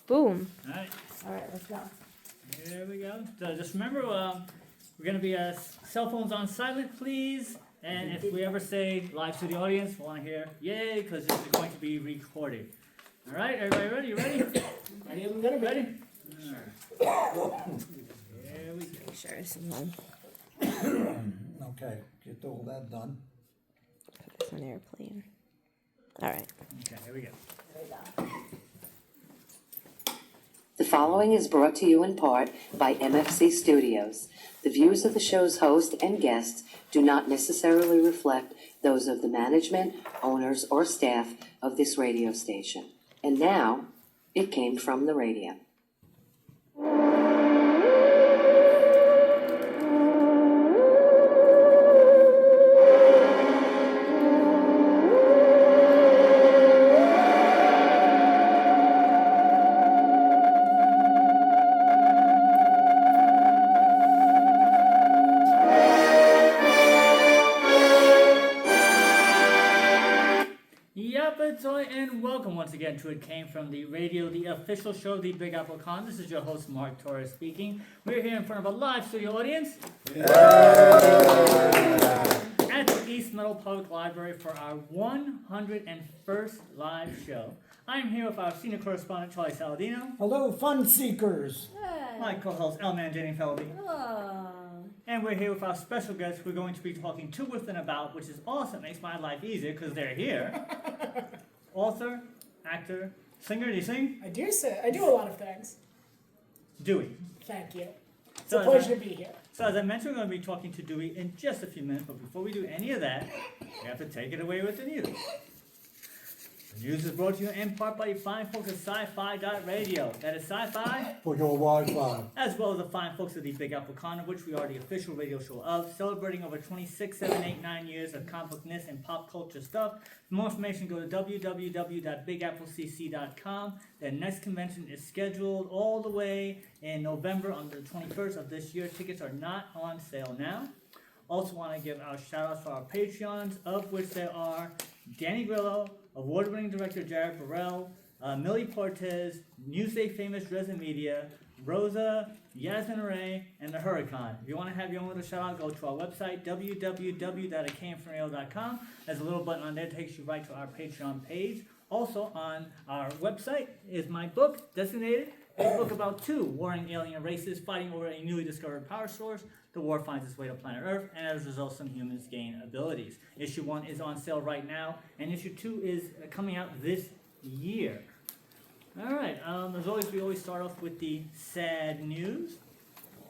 Boom. All right, All right, let's go. here we go. So just remember, we're gonna be cell phones on silent, please. And if we ever say live to the audience, we want to hear yay, because this is going to be recorded. All right, everybody ready? You ready? Ready as I'm gonna be. Ready? All right. Here we go. Make sure it's on. Okay, get all that done. Put this on airplane. All right. Okay, here we go. There we go. The following is brought to you in part by MFC Studios. The views of the show's host and guests do not necessarily reflect those of the management, owners, or staff of this radio station. And now, it came from the radio. Yapatoy, and welcome once again to It Came From The Radio, the official show of the Big Apple Con. This is your host, Mark Torres, speaking. We're here in front of a live studio audience at the East Meadow Public Library for our 101st live show. I'm here with our senior correspondent, Charlie Saladino, Hello, fun seekers. my co-host, Elman Jenny Felby, and we're here with our special guests we're going to be talking to, with, and about, which is awesome. Makes my life easier because they're here. Author, actor, singer. Do you sing? I do a lot of things. Dewy. Thank you. It's So a pleasure to be here. So as I mentioned, we're going to be talking to Dewy in just a few minutes, but before we do any of that, we have to take it away with the news. The news is brought to you in part by the fine folks at sci-fi.radio. That is sci-fi, For your Wi-Fi. as well as the fine folks of the Big Apple Con, of which we are the official radio show of, celebrating over 26, 7, 8, 9 years of comic-ness and pop culture stuff. For more information, go to www.bigapplecc.com. Their next convention is scheduled all the way in November on the 21st of this year. Tickets are not on sale now. Also want to give our shout-outs for our Patreons, of which there are Danny Grillo, award-winning director Jared Burrell, Millie Portez, Newsday famous Resin Media, Rosa, Yasmin Ray, and the Huracan. If you want to have your own little shout-out, go to our website, www.itcamefromradio.com. There's a little button on there that takes you right to our Patreon page. Also on our website is my book, Designated, a book about two warring alien races fighting over a newly discovered power source. The war finds its way to planet Earth, and as a result, some humans gain abilities. Issue 1 is on sale right now, and Issue 2 is coming out this year. All right, as always, we always start off with the sad news.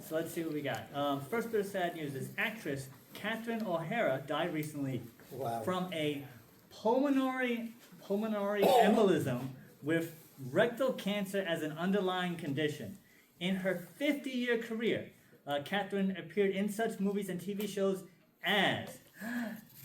So let's see what we got. First bit of sad news is actress Catherine O'Hara died recently Wow. from a pulmonary embolism with rectal cancer as an underlying condition. In her 50-year career, Catherine appeared in such movies and TV shows as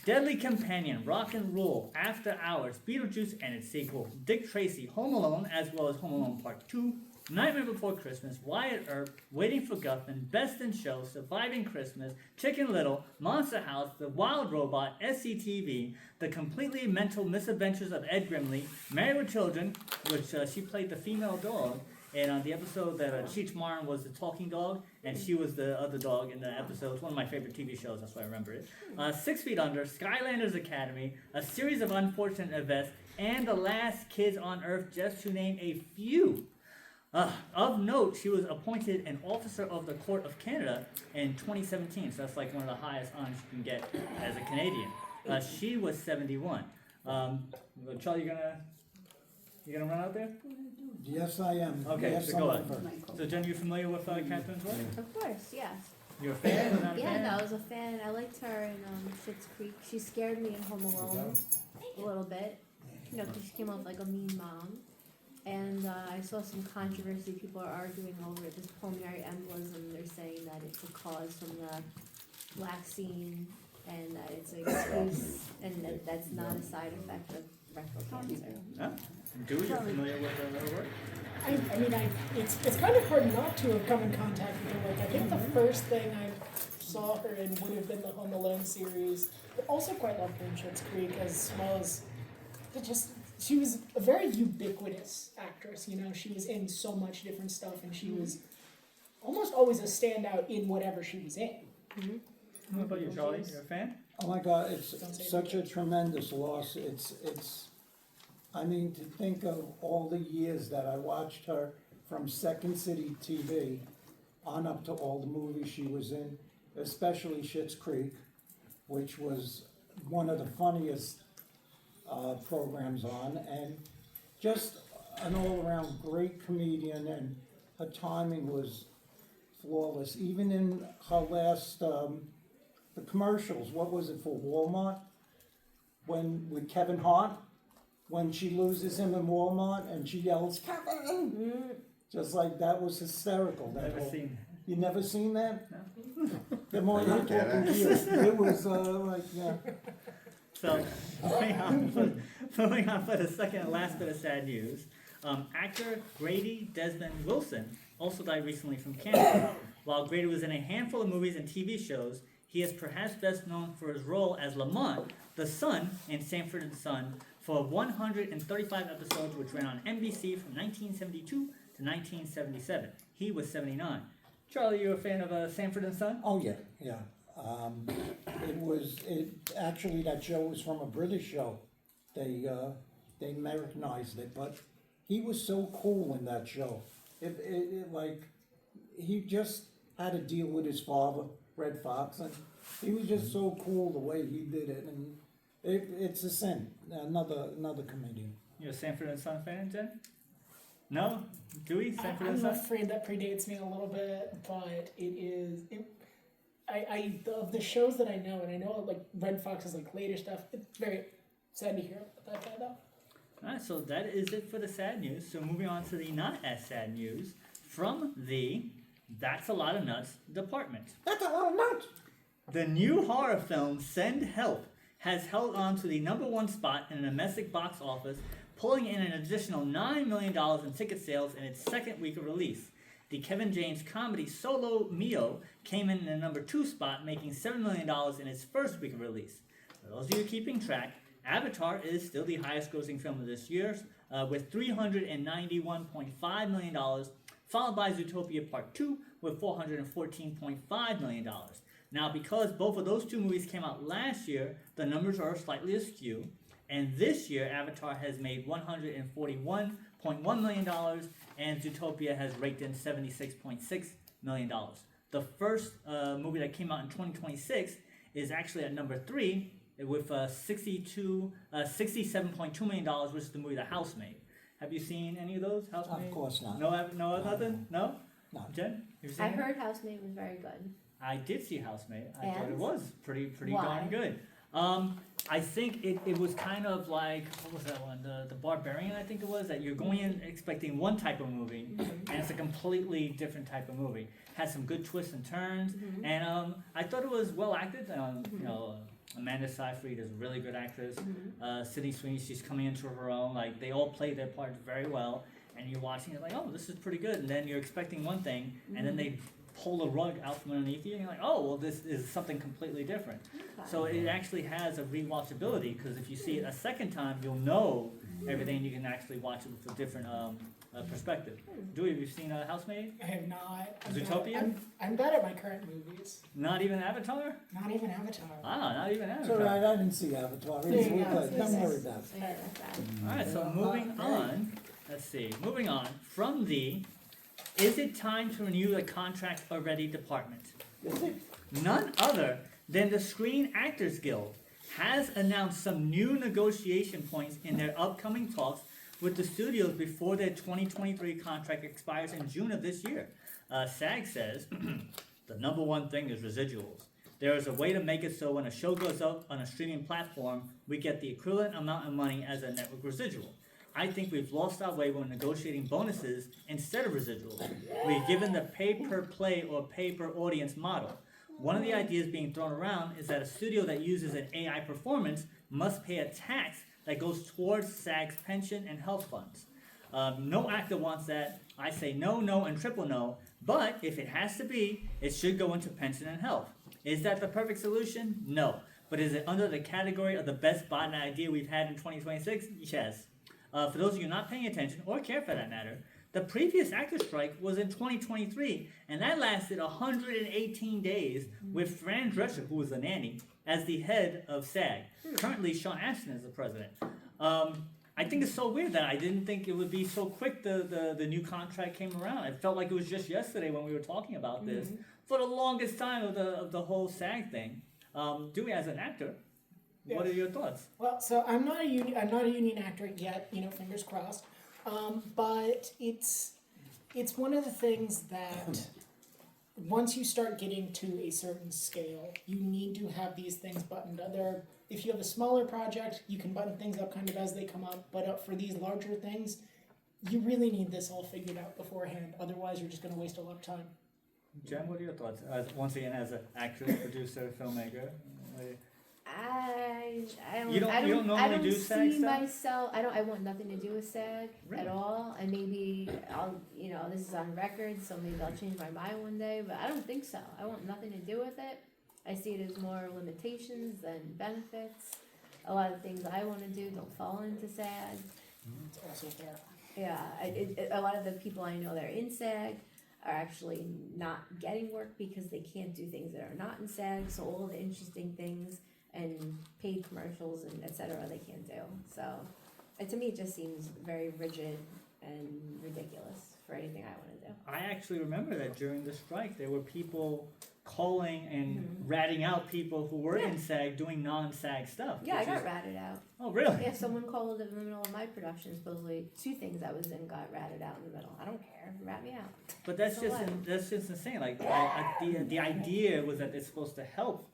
Deadly Companion, Rock and Roll, After Hours, Beetlejuice and its sequel, Dick Tracy, Home Alone, as well as Home Alone Part 2, Nightmare Before Christmas, Wyatt Earp, Waiting for Guffman, Best in Show, Surviving Christmas, Chicken Little, Monster House, The Wild Robot, SCTV, The Completely Mental Misadventures of Ed Grimley, Married with Children, which she played the female dog, and on the episode that Cheech Marin was the talking dog, and she was the other dog in the episode. It's one of my favorite TV shows, that's why I remember it. 6 Feet Under, Skylanders Academy, A Series of Unfortunate Events, and The Last Kids on Earth, just to name a few. Of note, she was appointed an officer of the Court of Canada in 2017, so that's like one of the highest honors you can get as a Canadian. She was 71. Charlie, you gonna run out there? Yes, I am. Okay, Yes, so go I on. am. So Jen, you familiar with Catherine's work? Of course, yes. You're a fan? Or not a Yeah, fan? no, I was a fan. I liked her in Schitt's Creek. She scared me in Home Alone a little bit. You know, because she came off like a mean mom. And I saw some controversy. People are arguing over this pulmonary embolism. They're saying that it's a cause from the vaccine and that it's an excuse and that that's not a side effect of rectal cancer. Huh? Dewy, you familiar with her work? It's kind of hard not to have come in contact with her. Like, I think the first thing I saw her in would have been the Home Alone series, but also quite loved her in Schitt's Creek, as well as she was a very ubiquitous actress. You know, she was in so much different stuff, and she was almost always a standout in whatever she was in. What about you, Charlie? You're a fan? Oh my God, Don't say it's such a tremendous loss. I mean, to think of all the years that I watched her from Second City TV on up to all the movies she was in, especially Schitt's Creek, which was one of the funniest programs on, and just an all-around great comedian, and her timing was flawless. Even in her last, the commercials, what was it for Walmart? With Kevin Hart, when she loses him in Walmart and she yells, Kevin! Just like that was hysterical. That Never whole- seen. You never seen that? No. The more you're talking to you, it was like, yeah. So, moving on for the second and last bit of sad news. Actor Grady Desmond Wilson also died recently from cancer. While Grady was in a handful of movies and TV shows, he is perhaps best known for his role as Lamont, the son in Sanford and Son, for 135 episodes, which ran on NBC from 1972 to 1977. He was 79. Charlie, you a fan of Sanford and Son? Oh, yeah, yeah. Actually, that show was from a British show. They Americanized it, but he was so cool in that show. He just had to deal with his father, Red Fox, and he was just so cool the way he did it, and it's a sin. Another comedian. You a Sanford and Son fan, Jen? No? Dewey, Sanford and I'm Son? afraid that predates me a little bit, but of the shows that I know, and I know like Red Fox's like later stuff, it's very sad to hear about that guy though. Alright, so that is it for the sad news. So moving on to the not as sad news from the That's a Lot of Nuts department. That's a lot of nuts! The new horror film Send Help has held on to the #1 spot in the domestic box office, pulling in an additional $9 million in ticket sales in its second week of release. The Kevin James comedy Solo Mio came in the #2 spot, making $7 million in its first week of release. For those of you keeping track, Avatar is still the highest grossing film of this year, with $391.5 million, followed by Zootopia Part 2 with $414.5 million. Now, because both of those two movies came out last year, the numbers are slightly askew. And this year, Avatar has made $141.1 million, and Zootopia has raked in $76.6 million. The first movie that came out in 2026 is actually at #3 with $67.2 million, which is the movie The Housemaid. Have you seen any of those? Housemaid? Of course not. No, nothing? No? No. Jen? Have you seen I it? heard Housemaid was very good. I did see Housemaid. I thought it And? was pretty Why? darn good. I think it was kind of like, what was that one? The Barbarian, I think it was, that you're going in expecting one type of movie, and it's a completely different type of movie. Had some good twists and turns, and I thought it was well acted. You know, Amanda Seyfried is a really good actress. Sydney Sweeney, she's coming into her own. Like, they all play their parts very well, and you're watching it like, oh, this is pretty good. And then you're expecting one thing, and then they pull the rug out from underneath you, and you're like, oh, well, this is something completely different. So it actually has a rewatchability, because if you see it a second time, you'll know everything. You can actually watch it with a different perspective. Dewey, have you seen Housemaid? I have not. Zootopia? I'm bad at my current movies. Not even Avatar? Not even Avatar. Ah, not even It's Avatar. alright, I didn't see Avatar. Yeah, It's yeah, good. it's- Don't worry about it. So yeah, that's bad. Alright, so moving on, let's see, moving on from the Is it time to renew the contract already department? Is it? None other than the Screen Actors Guild has announced some new negotiation points in their upcoming talks with the studios before their 2023 contract expires in June of this year. SAG says, the #1 thing is residuals. There is a way to make it so when a show goes up on a streaming platform, we get the equivalent amount of money as a network residual. I think we've lost our way when negotiating bonuses instead of residuals. We've given the pay-per-play or pay-per-audience model. One of the ideas being thrown around is that a studio that uses an AI performance must pay a tax that goes towards SAG's pension and health funds. No actor wants that. I say no, no, and triple no. But if it has to be, it should go into pension and health. Is that the perfect solution? No. But is it under the category of the best botnet idea we've had in 2026? Yes. For those of you not paying attention, or care for that matter, the previous actor strike was in 2023, and that lasted 118 days with Fran Drescher, who was the nanny, as the head of SAG. Currently, Sean Astin is the president. I think it's so weird that I didn't think it would be so quick the new contract came around. It felt like it was just yesterday when we were talking about this. For the longest time of the whole SAG thing. Dewy, as an actor, what are your thoughts? Well, so I'm not a union actor yet. Fingers crossed. But it's one of the things that once you start getting to a certain scale, you need to have these things buttoned up. If you have a smaller project, you can button things up kind of as they come up. But for these larger things, you really need this all figured out beforehand. Otherwise, you're just going to waste a lot of time. Jen, what are your thoughts? Once again, as an actress, producer, filmmaker. I You don't normally do SAG see stuff? myself. I want nothing to do with SAG Really? at all. And maybe I'll, this is on record, so maybe I'll change my mind one day. But I don't think so. I want nothing to do with it. I see it as more limitations than benefits. A lot of things I want to do don't fall into SAG. It's also fair. Yeah, a lot of the people I know that are in SAG are actually not getting work because they can't do things that are not in SAG. So all the interesting things and paid commercials and et cetera, they can't do. So to me, it just seems very rigid and ridiculous for anything I want to do. I actually remember that during the strike, there were people calling and ratting out people who were in SAG doing non-SAG stuff. Yeah, I which got is- ratted out. Oh, really? Yeah, someone called in the middle of my production, supposedly 2 things I was in got ratted out in the middle. I don't care, rat me out. But that's So just what? that's just insane. Like the idea was that it's supposed to help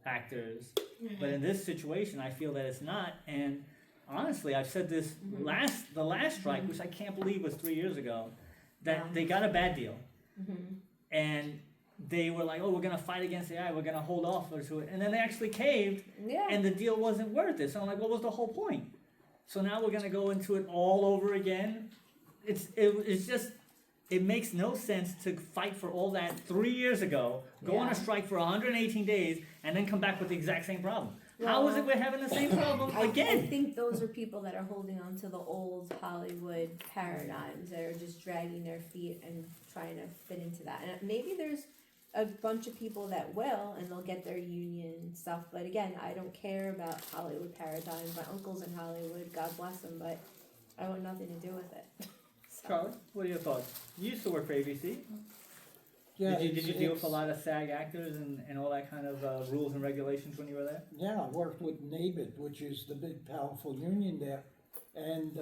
actors, but in this situation, I feel that it's not. And honestly, I've said this the last strike, which I can't believe was 3 years ago, that they got a bad deal, and they were like, "Oh, we're gonna fight against AI. We're gonna hold off to it," and then they actually caved, Yeah. and the deal wasn't worth it. So I'm like, what was the whole point? So now we're gonna go into it all over again. It's just. It makes no sense to fight for all that 3 years ago, go on Yeah. a strike for 118 days, and then come back with the exact same problem. How is it we're having the same problem I again? think those are people that are holding on to the old Hollywood paradigms that are just dragging their feet and trying to fit into that. And maybe there's a bunch of people that will, and they'll get their union stuff. But again, I don't care about Hollywood paradigms. My uncle's in Hollywood, God bless him, but I want nothing to do with it. So. Charlie, what are your thoughts? You used to work for ABC. Yeah, Did you deal with a it's- lot of SAG actors and all that kind of rules and regulations when you were there? Yeah, I worked with NABIT, which is the big powerful union there, and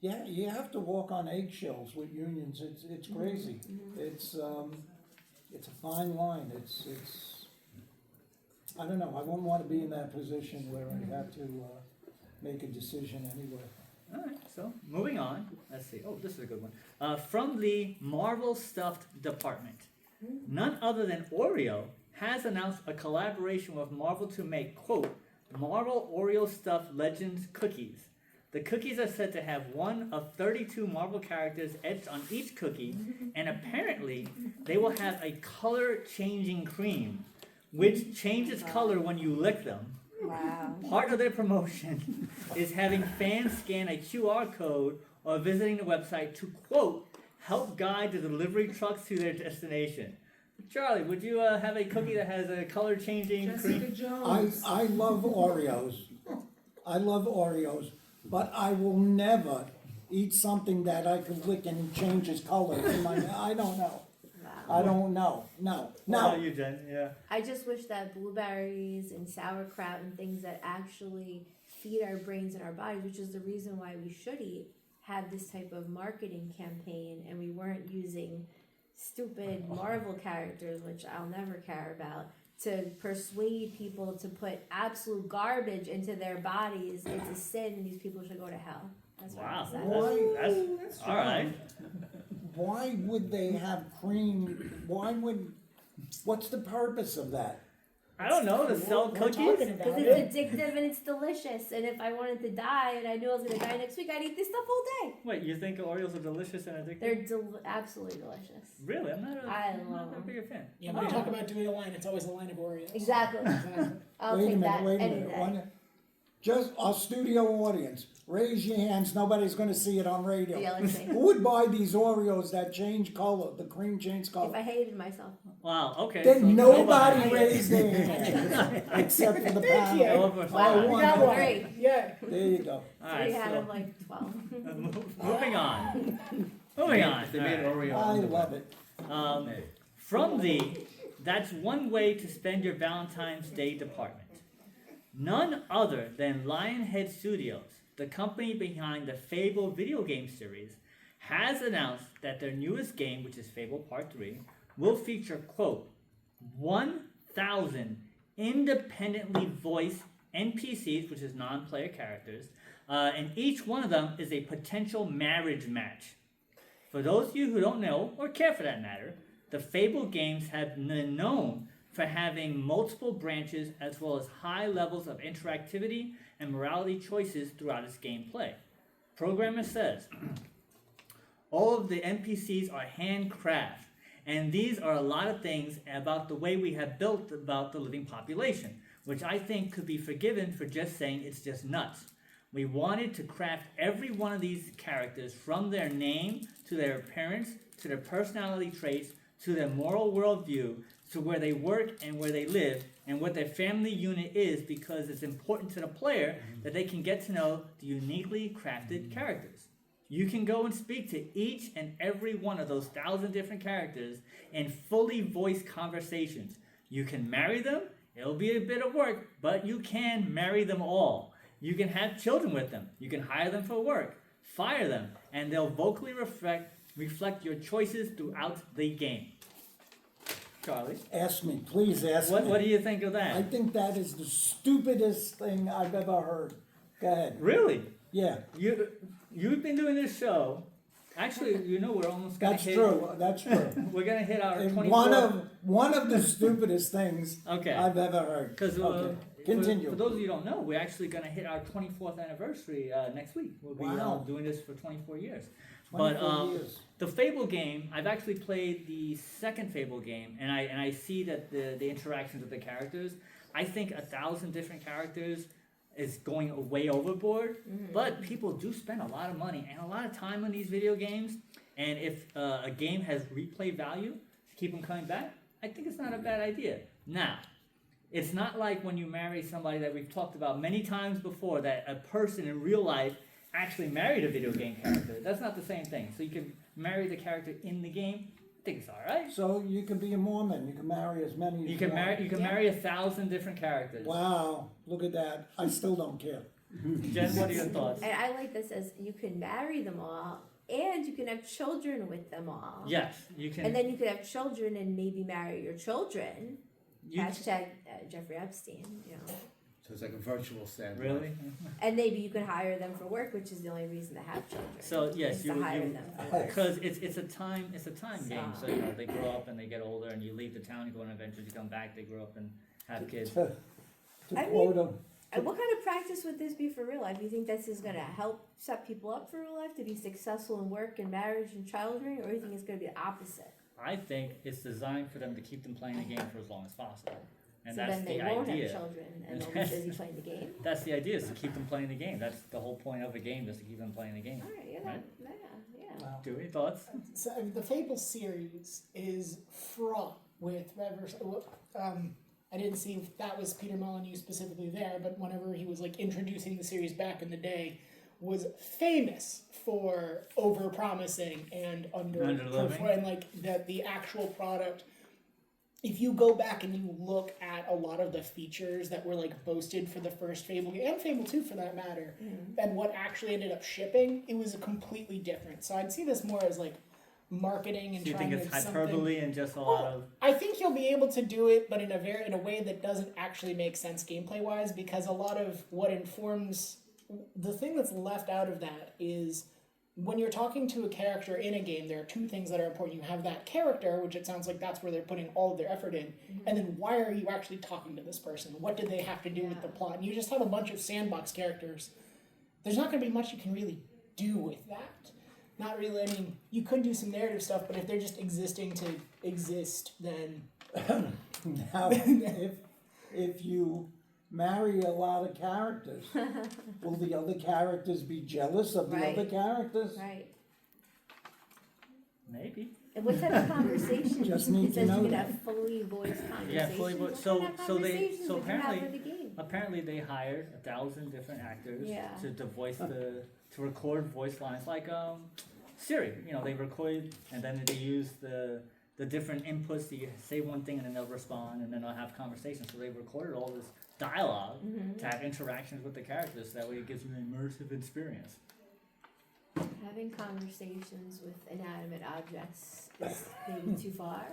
yeah, you have to walk on eggshells with unions. It's crazy. It's a fine line. It's I don't know. I wouldn't want to be in that position where I have to make a decision anyway. All right, so moving on. Let's see. Oh, this is a good one. From the Marvel Stuffed Department, none other than Oreo has announced a collaboration with Marvel to make, quote, Marvel Oreo Stuffed Legends cookies. The cookies are said to have one of 32 Marvel characters etched on each cookie, and apparently they will have a color-changing cream, which changes color when you lick them. Wow. Part of their promotion is having fans scan a QR code or visiting the website to, quote, help guide the delivery trucks to their destination. Charlie, would you have a cookie that has a color-changing cream? I love Oreos. I love Oreos, but I will never eat something that I can lick and changes color in my. I don't know. I don't know. No. What about No. you, Jen? Yeah. I just wish that blueberries and sauerkraut and things that actually feed our brains and our bodies, which is the reason why we should eat, had this type of marketing campaign, and we weren't using stupid Marvel characters, which I'll never care about, to persuade people to put absolute garbage into their bodies. It's a sin, and these people should go to hell. That's what Wow. I said. Why? That's all right. Why would they have cream? What's the purpose of that? I don't know, to sell We're cookies? talking about Because it. it's addictive and it's delicious. And if I wanted to die and I knew I was going to die next week, I'd eat this stuff all day. Wait, you think Oreos are delicious and addictive? They're absolutely delicious. Really? I'm not I I'm love not a them. big fan. Yeah, when you talk about doing a line, it's always a line of Oreos. Exactly. Exactly. I'll Wait a take minute. that Wait a any minute. day. Just our studio audience, raise your hands, nobody's gonna see it on radio. Yeah, let's see. Who would buy these Oreos that change color, the cream change If I color? hated myself. Wow, okay. Then so nobody raised their hand, except for the Thank you. panel. Over Wow, five. We got one. Three. Yeah. There you go. Alright, Three out so of like 12. moving on. Moving on. If they made Alright. Oreo I underwear. love it. From the That's One Way to Spend Your Valentine's Day department. None other than Lionhead Studios, the company behind the Fable video game series, has announced that their newest game, which is Fable Part 3, will feature, quote, 1,000 independently voiced NPCs, which is non-player characters, and each one of them is a potential marriage match. For those of you who don't know, or care for that matter, the Fable games have been known for having multiple branches as well as high levels of interactivity and morality choices throughout its gameplay. Programmer says, all of the NPCs are handcrafted, and these are a lot of things about the way we have built about the living population, which I think could be forgiven for just saying it's just nuts. We wanted to craft every one of these characters from their name to their appearance to their personality traits to their moral worldview to where they work and where they live and what their family unit is, because it's important to the player that they can get to know the uniquely crafted characters. You can go and speak to each and every one of those 1,000 different characters in fully voiced conversations. You can marry them. It'll be a bit of work, but you can marry them all. You can have children with them. You can hire them for work, fire them, and they'll vocally reflect your choices throughout the game. Charlie, Ask me, please ask me. what do you think of I that? think that is the stupidest thing I've ever heard. Go ahead. Really? Yeah, You've been doing this show. Actually, you know we're almost gonna that's hit. true, that's true. We're gonna hit our And 24th. one of the stupidest things Okay. I've ever heard. Because Okay, continue. for those of you who don't know, we're actually going to hit our 24th anniversary next week. We'll be Wow. doing this for 24 years. 24 years. The Fable game, I've actually played the second Fable game, and I see that the interactions with the characters, I think 1,000 different characters is going way overboard, but people do spend a lot of money and a lot of time on these video games, and if a game has replay value to keep them coming back, I think it's not a bad idea. Now, it's not like when you marry somebody that we've talked about many times before, that a person in real life actually married a video game character. That's not the same thing. So you can marry the character in the game. I think it's all right. So you can be a Mormon, you can marry as many as You can want. marry 1,000 different characters. Wow, look at that. I still don't care. Jen, what are your thoughts? And I like this as you can marry them all, and you can have children with them all. Yes, you can. And then you could have children and maybe marry your children. you Hashtag Jeffrey Epstein, you know. So it's like a virtual sad really? And maybe you could hire them for work, which is the only reason to have children. So yes, is you to hire you them for work. because it's a time game. So So- you know they grow up and they get older, and you leave the town, you go on adventures, you come back, they grow up and have kids. To I quote him, And what kind of practice would this be for real life? You think this is going to help set people up for real life to be successful in work and marriage and child rearing, or do you think it's going to be the opposite? I think it's designed for them to keep them playing the game for as long as possible, and So that's then they the won't idea. have children and they'll be busy playing the game. That's the idea, is to keep them playing the game. That's the whole point of a game, is to keep them playing the game. All right, yeah, Right. yeah. Wow. Do any thoughts? So the Fable series is fraught with I didn't see if that was Peter Molyneux specifically there, but whenever he was like introducing the series back in the day, was famous for over promising and Under-delivering. and like the actual product. If you go back and you look at a lot of the features that were like boasted for the first Fable game, and Fable 2 for that matter, and what actually ended up shipping, it was completely different. So I'd see this more as like marketing and Do you trying think it's to something. hyperbole and just a lot of? I think you'll be able to do it, but in a way that doesn't actually make sense gameplay wise, because a lot of what informs the thing that's left out of that is when you're talking to a character in a game, there are two things that are important. You have that character, which it sounds like that's where they're putting all of their effort in, and then why are you actually talking to this person? What did they have to do with the plot? And you just have a bunch of sandbox characters. There's not going to be much you can really do with that. Not really. I mean, you could do some narrative stuff, but if they're just existing to exist, then now, if you marry a lot of characters. Will the other characters be jealous of the Right. other characters? Right. Maybe. And what type of conversations? Just need It to says know you can that. have fully voiced conversations. Yeah, fully voiced. What So- kind of so they- conversations so would you have apparently- with the game? Apparently, they hired 1,000 different actors Yeah. to voice to record voice lines like Siri. You know, they record and then they use the different inputs. You say one thing and then they'll respond and then they'll have conversations. So they recorded all this dialogue Mhm. to have interactions with the characters. So that way, it gives you an immersive experience. Having conversations with inanimate objects is maybe too far.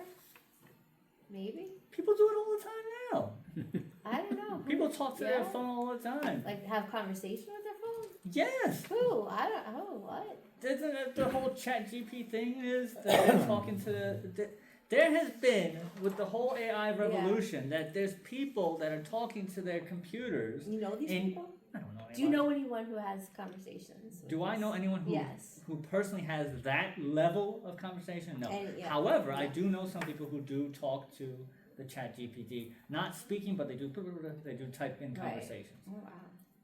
Maybe. People do it all the time now. I don't know. People talk to their Yeah. phone all the time. Like have conversation with their phone? Yes. Who? I don't. Oh, what? Isn't it the whole chat GP thing is that they're talking to there has been with the whole AI revolution that there's people that are talking to their computers. You know these In- people? I don't know. Do you anyone. know anyone who has conversations? with Do I this? know anyone who Yes. who personally has that level of conversation? No. And, yeah. However, I Yeah. do know some people who do talk to the chat GPT, not speaking, but they do type in Right. conversations. Oh, wow.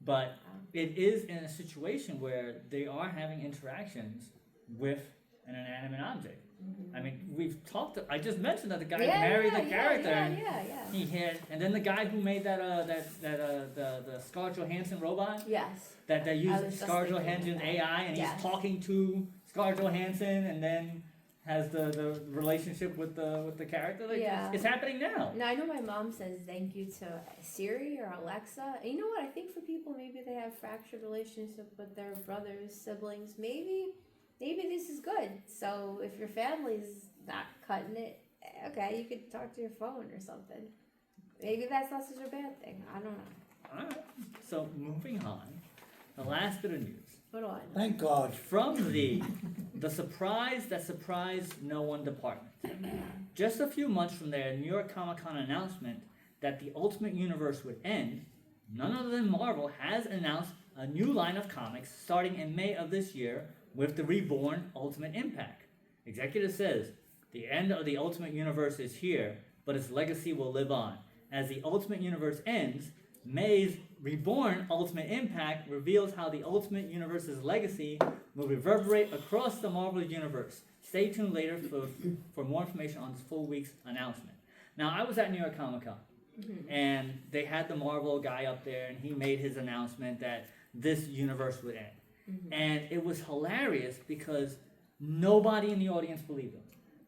But Wow. it is in a situation where they are having interactions with an inanimate object. I mean, I just mentioned that the guy married the character. Yeah. He had, and then the guy who made the Scarlett Johansson robot Yes. that was used just Scarlett thinking Johansson that. AI, and Yes. he's talking to Scarlett Johansson, and then has the relationship with the character. Like, Yeah. it's happening now. Now I know my mom says thank you to Siri or Alexa. And you know what? I think for people maybe they have fractured relationship with their brothers, siblings. Maybe this is good. So if your family's not cutting it, okay, you could talk to your phone or something. Maybe that's not such a bad thing. I don't know. All right. So moving on, the last bit of news. What do I know? Thank God. From the surprise that surprised no one department. Just a few months from their New York Comic-Con announcement that the Ultimate Universe would end, none other than Marvel has announced a new line of comics starting in May of this year with the reborn Ultimate Impact. Executive says, the end of the Ultimate Universe is here, but its legacy will live on. As the Ultimate Universe ends, May's reborn Ultimate Impact reveals how the Ultimate Universe's legacy will reverberate across the Marvel Universe. Stay tuned later for more information on this full week's announcement. Now, I was at New York Comic-Con, and they had the Marvel guy up there, and he made his announcement that this universe would end. And it was hilarious because nobody in the audience believed him.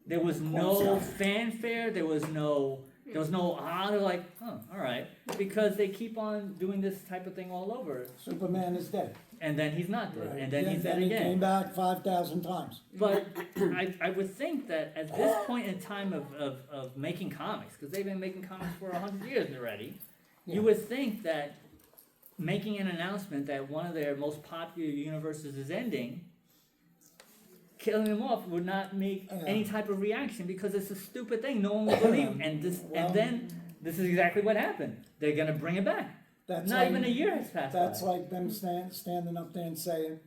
There was no fanfare, there was no they're like, oh, all right, because they keep on doing this type of thing all over, Superman is dead. and then he's not dead, and then Yeah, he's dead he again. came back 5,000 times. But I would think that at this point in time of making comics, because they've been making comics for 100 years already, you would think that making an announcement that one of their most popular universes is ending, killing them off would not make any type of reaction because it's a stupid thing. No one will believe. And then this is exactly what happened. They're gonna bring it back. That's Not like, even a year has passed That's by. like them standing up there and saying,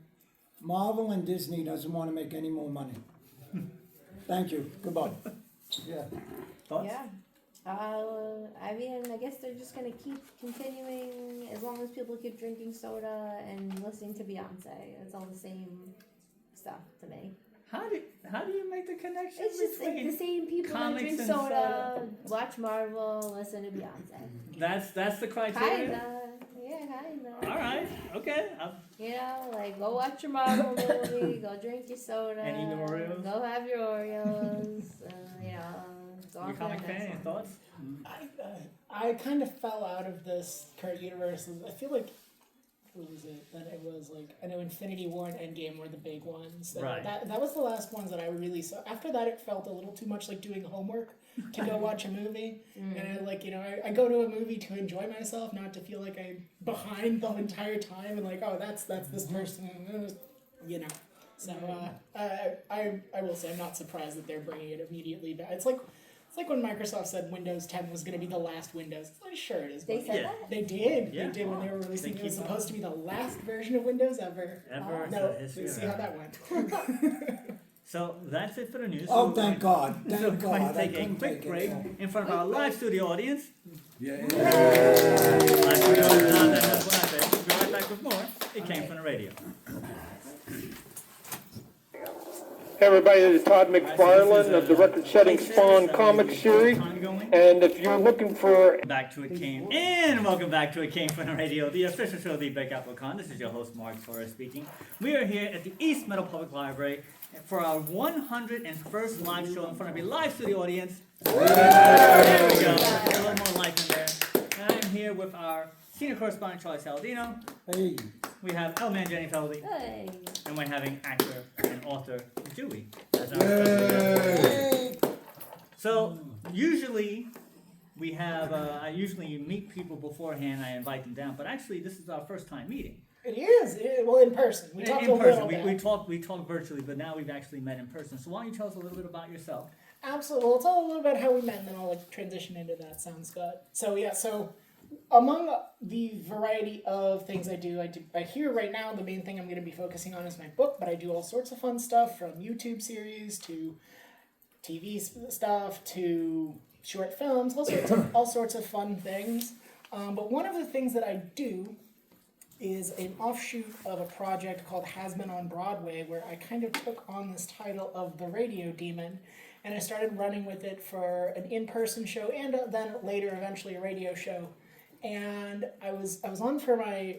Marvel and Disney doesn't want to make any more money. Thank you. Goodbye. Yeah. Thoughts? Yeah. I mean, I guess they're just gonna keep continuing as long as people keep drinking soda and listening to Beyonce. It's all the same stuff to me. How do you make the connection It's just like between the same people that comics drink and soda, watch Marvel, listen to Beyonce. that's the criteria? Kinda. Yeah, kinda. All right. Okay. You know, like go watch your Marvel movie, go drink your soda, And eat the Oreos? go have your Oreos, you know. Go You're a off comic that fan. Any next one. thoughts? I kind of fell out of this current universe. I feel like, what was it? That it was like, I know Infinity War and Endgame were the big ones. Right. That was the last ones that I really saw. After that, it felt a little too much like doing homework to go watch a movie. And I go to a movie to enjoy myself, not to feel like I'm behind the entire time and like, oh, that's this person, you know. So I will say I'm not surprised that they're bringing it immediately back. It's like when Microsoft said Windows 10 was going to be the last Windows. It's like, sure it is. They but said Yeah. that? They did. Yeah. They did when they were releasing They it. It was keep supposed to be the last version of Windows ever. Ever in No, the history of see how ever. that went. So that's it for the news. Oh, So thank God, So thank we're going God. to I take a couldn't quick take it. break in front of our live studio audience. Yeah. Live studio audience, that's what I said. We'll be right back with more. It came from the radio. Hey everybody, this is Todd McFarlane of the record-setting Spawn comic series, and if you're looking for... Back to It Came, and welcome back to It Came from the Radio, the official show of the Big Apple Con. This is your host, Mark Torres speaking. We are here at the East Meadow Public Library for our 101st live show in front of a live studio audience. There we go. A little more life in there. And I'm here with our senior correspondent, Charlie Saladino. Hey, We have L-Man Jenny Feldy. Hey. And we're having actor and author Dewy as our special guest. So usually we have I usually meet people beforehand. I invite them down, but actually this is our first time meeting. It is. Well, in person. We talked a In person, little we talk virtually, but now we've actually met in person. So why don't you tell us a little bit about yourself? Absolutely. Well, tell a little bit how we met, and then I'll transition into that. Sounds good. So yeah. So among the variety of things I do here right now, the main thing I'm going to be focusing on is my book, but I do all sorts of fun stuff, from YouTube series to TV stuff to short films, all sorts of fun things. But one of the things that I do is an offshoot of a project called Has Been on Broadway, where I kind of took on this title of the Radio Demon, and I started running with it for an in-person show and then later eventually a radio show. And I was on for my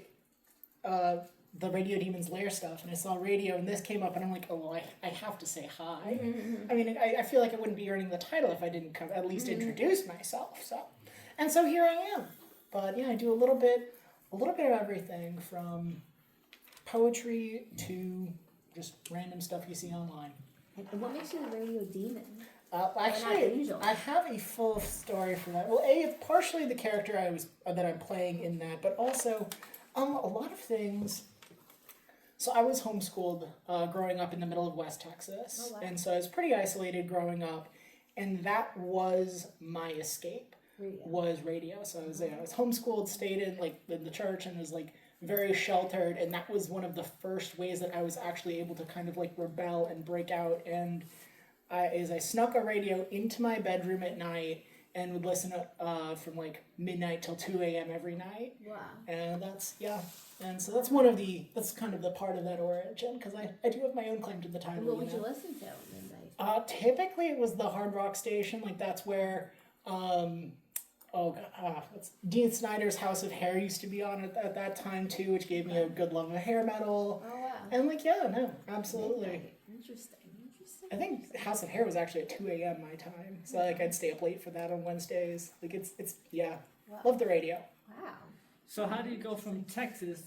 the Radio Demon's Lair stuff, and I saw radio, and this came up, and I'm like, oh, I have to say hi. I mean, I feel like I wouldn't be earning the title if I didn't at least introduce myself. So here I am. But yeah, I do a little bit of everything, from poetry to just random stuff you see online. And what makes you the Radio Demon? Actually, not usual. I have a full story for that. Well, it's partially the character that I'm playing in that, but also a lot of things. So I was homeschooled growing up in the middle of West Texas, and so I was pretty isolated growing up, and that was my escape. Was radio. So I was homeschooled, stayed in the church, and was very sheltered, and that was one of the first ways that I was actually able to kind of rebel and break out. And I snuck a radio into my bedroom at night and would listen from midnight till 2 a.m. every night. Wow. And and so that's kind of the part of that origin, because I do have my own claim to the title. And what would you listen to at midnight? Typically it was the Hard Rock station. That's where Dean Snyder's House of Hair used to be on at that time too, which gave me a good love of hair metal. Oh wow. And absolutely. Midnight. Interesting. I think House of Hair was actually at 2 a.m. my time, so I'd stay up late for that on Wednesdays. Wow. Love the radio. Wow. So how do you go from Texas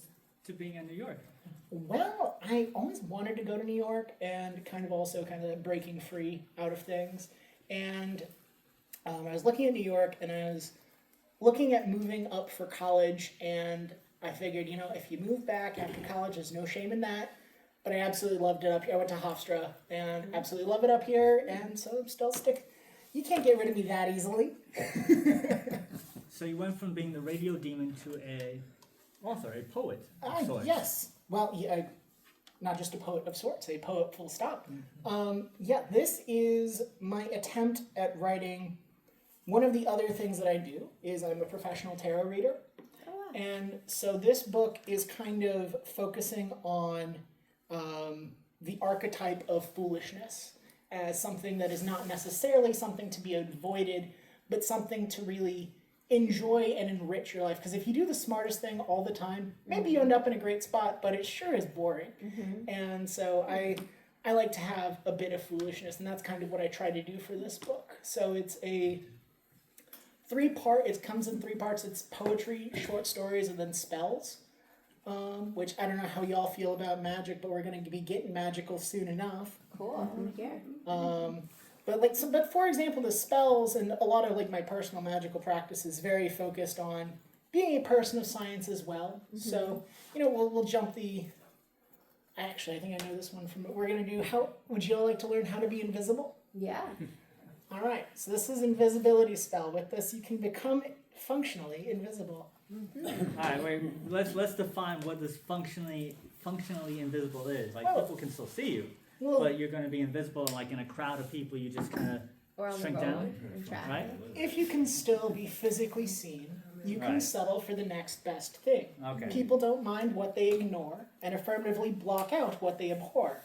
to being in New York? Well, I always wanted to go to New York, and kind of breaking free out of things. And I was looking at New York, and I was looking at moving up for college, and I figured, if you move back after college, there's no shame in that. But I absolutely loved it up here. I went to Hofstra and absolutely love it up here, and so I'm still you can't get rid of me that easily. So you went from being the Radio Demon to a author, a poet of sorts. Yes. Well, not just a poet of sorts, a poet full stop. This is my attempt at writing. One of the other things that I do is I'm a professional tarot reader. Oh, wow. And so this book is kind of focusing on the archetype of foolishness as something that is not necessarily something to be avoided, but something to really enjoy and enrich your life. Because if you do the smartest thing all the time, maybe you end up in a great spot, but it sure is boring. And so I like to have a bit of foolishness, and that's kind of what I try to do for this book. So it's a it comes in 3 parts. It's poetry, short stories, and then spells. Which I don't know how y'all feel about magic, but we're going to be getting magical soon enough. Cool. Here. But for example, the spells and a lot of my personal magical practice is very focused on being a person of science as well. So we'll jump the. Actually, I think I know this one from what we're going to do. How would you all like to learn how to be invisible? Yeah. All right. So this is invisibility spell. With this, you can become functionally invisible. All right, wait. Let's define what this functionally invisible is. People can still see you, Well, but you're gonna be invisible, like in a crowd of people, you just kinda, Or on the Shrink road down? in traffic. right? if you can still be physically seen, you can Right. settle for the next best thing. Okay. People don't mind what they ignore and affirmatively block out what they abhor.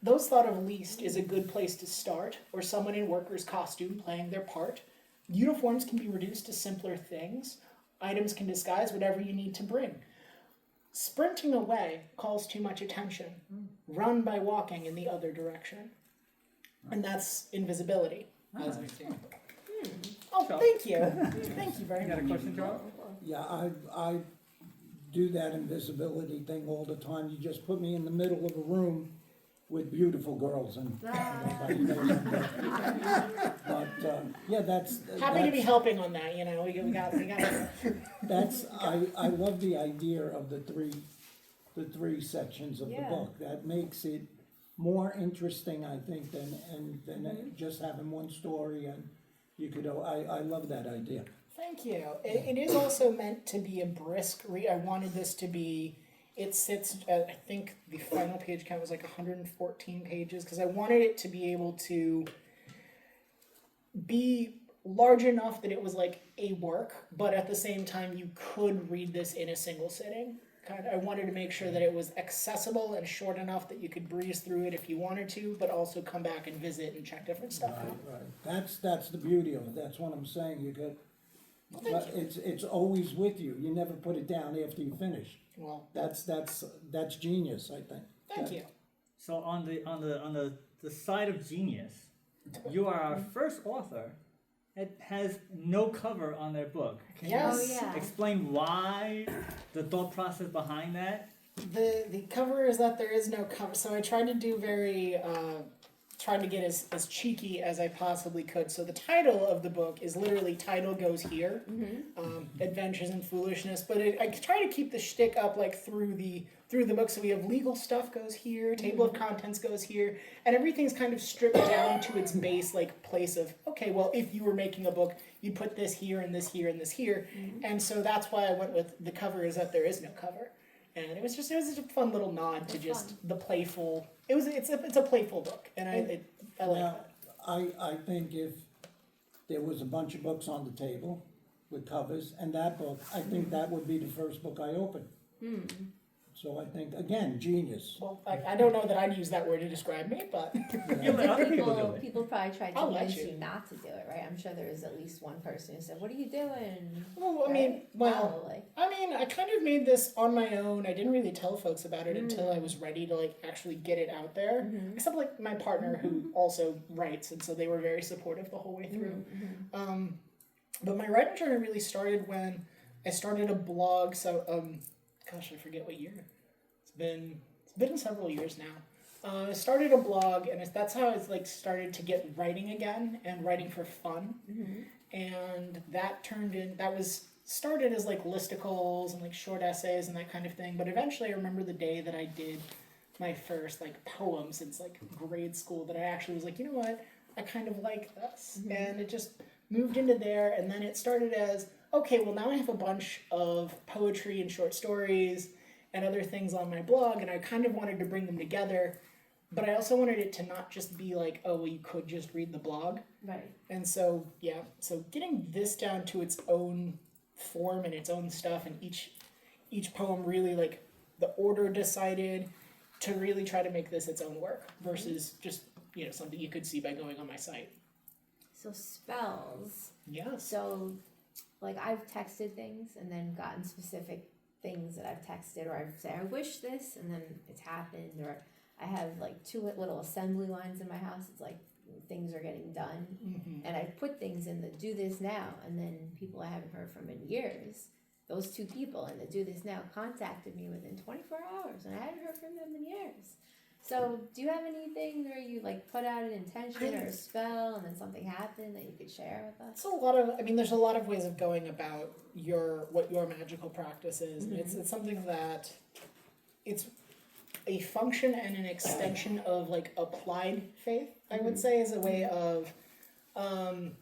Those thought of least is a good place to start, or someone in worker's costume playing their part. Uniforms can be reduced to simpler things. Items can disguise whatever you need to bring. Sprinting away calls too much attention. Run by walking in the other direction. And that's invisibility, as an example. Oh, So- thank you. Thank you very You got a much. question, Charles? Yeah, I do that invisibility thing all the time. You just put me in the middle of a room with beautiful girls and nobody knows I'm there. But, yeah, that's. Happy to be that's- helping on that, you know, we got. That's, I love the idea of the three sections of the Yeah. book. That makes it more interesting, I think, than just having one story and you could, I love that idea. Thank you. It is also meant to be a brisk read. I wanted this to be, it sits at, I think the final page count was like 114 pages, because I wanted it to be able to be large enough that it was like a work, but at the same time you could read this in a single sitting. I wanted to make sure that it was accessible and short enough that you could breeze through it if you wanted to, but also come back and visit and check different stuff out. Right. That's the beauty of it. That's what I'm saying. You could, it's always with you. You never put it down after you finish. Well, That's genius, I think. thank you. So on the side of genius, you are our first author that has no cover on their book. Can Yes. Oh, yeah. you explain why, the thought process behind that? The cover is that there is no cover, so I tried to do tried to get as cheeky as I possibly could. So the title of the book is literally "Title Goes Here," Adventures in Foolishness. But I try to keep the shtick up like through the book. So we have legal stuff goes here, table of contents goes here, and everything's kind of stripped down to its base like place of okay, well if you were making a book, you'd put this here and this here and this here, and so that's why I went with the cover is that there is no cover. And it was just a fun little nod to just the playful. It's a playful book, and I like Now, that. I think if there was a bunch of books on the table with covers and that book, I think that would be the first book I open. So I think, again, genius. Well, I don't know that I'd use that word to describe me, but You let other people do it. People probably tried to I'll let convince you. you not to do it, right? I'm sure there was at least one person who said, "What are you doing?" well, Probably. I kind of made this on my own. I didn't really tell folks about it until I was ready to like actually get it out there. Except like my partner who also writes, and so they were very supportive the whole way through. But my writing journey really started when I started a blog. So gosh, I forget what year. It's been several years now. I started a blog, and that's how I like started to get writing again and writing for fun. And that started as like listicles and like short essays and that kind of thing. But eventually, I remember the day that I did my first like poem since like grade school that I actually was like, you know what, I kind of like this, and it just moved into there. And then it started as okay, well now I have a bunch of poetry and short stories and other things on my blog, and I kind of wanted to bring them together, but I also wanted it to not just be like, oh, well, you could just read the blog. Right. And so, yeah, so getting this down to its own form and its own stuff, and each poem really, like, the order decided to really try to make this its own work versus just, you know, something you could see by going on my site. So spells. Yes. So, like, I've texted things and then gotten specific things that I've texted, or I've said I wish this, and then it's happened. Or I have like 2 little assembly lines in my house. It's like things are getting done, and I put things in the do this now, and then people I haven't heard from in years. Those 2 people in the do this now contacted me within 24 hours, and I hadn't heard from them in years. So, do you have anything where you like put out an intention or a spell, and then something happened that you could share with us? There's a lot of ways of going about what your magical practice is. And it's something that it's a function and an extension of like applied faith, I would say, is a way of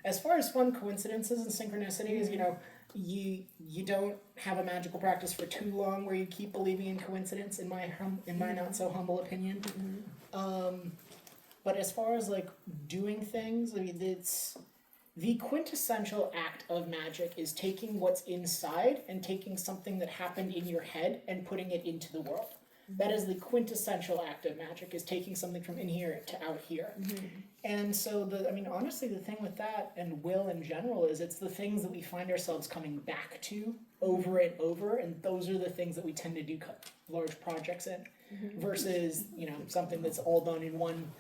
as far as fun coincidences and synchronicities, you know, you don't have a magical practice for too long where you keep believing in coincidence, in my not so humble opinion. But as far as like doing things, I mean, it's the quintessential act of magic is taking what's inside and taking something that happened in your head and putting it into the world. That is the quintessential act of magic, is taking something from in here to out here. And so honestly, the thing with that and will in general is it's the things that we find ourselves coming back to over and over, and those are the things that we tend to do large projects in, versus, something that's all done in one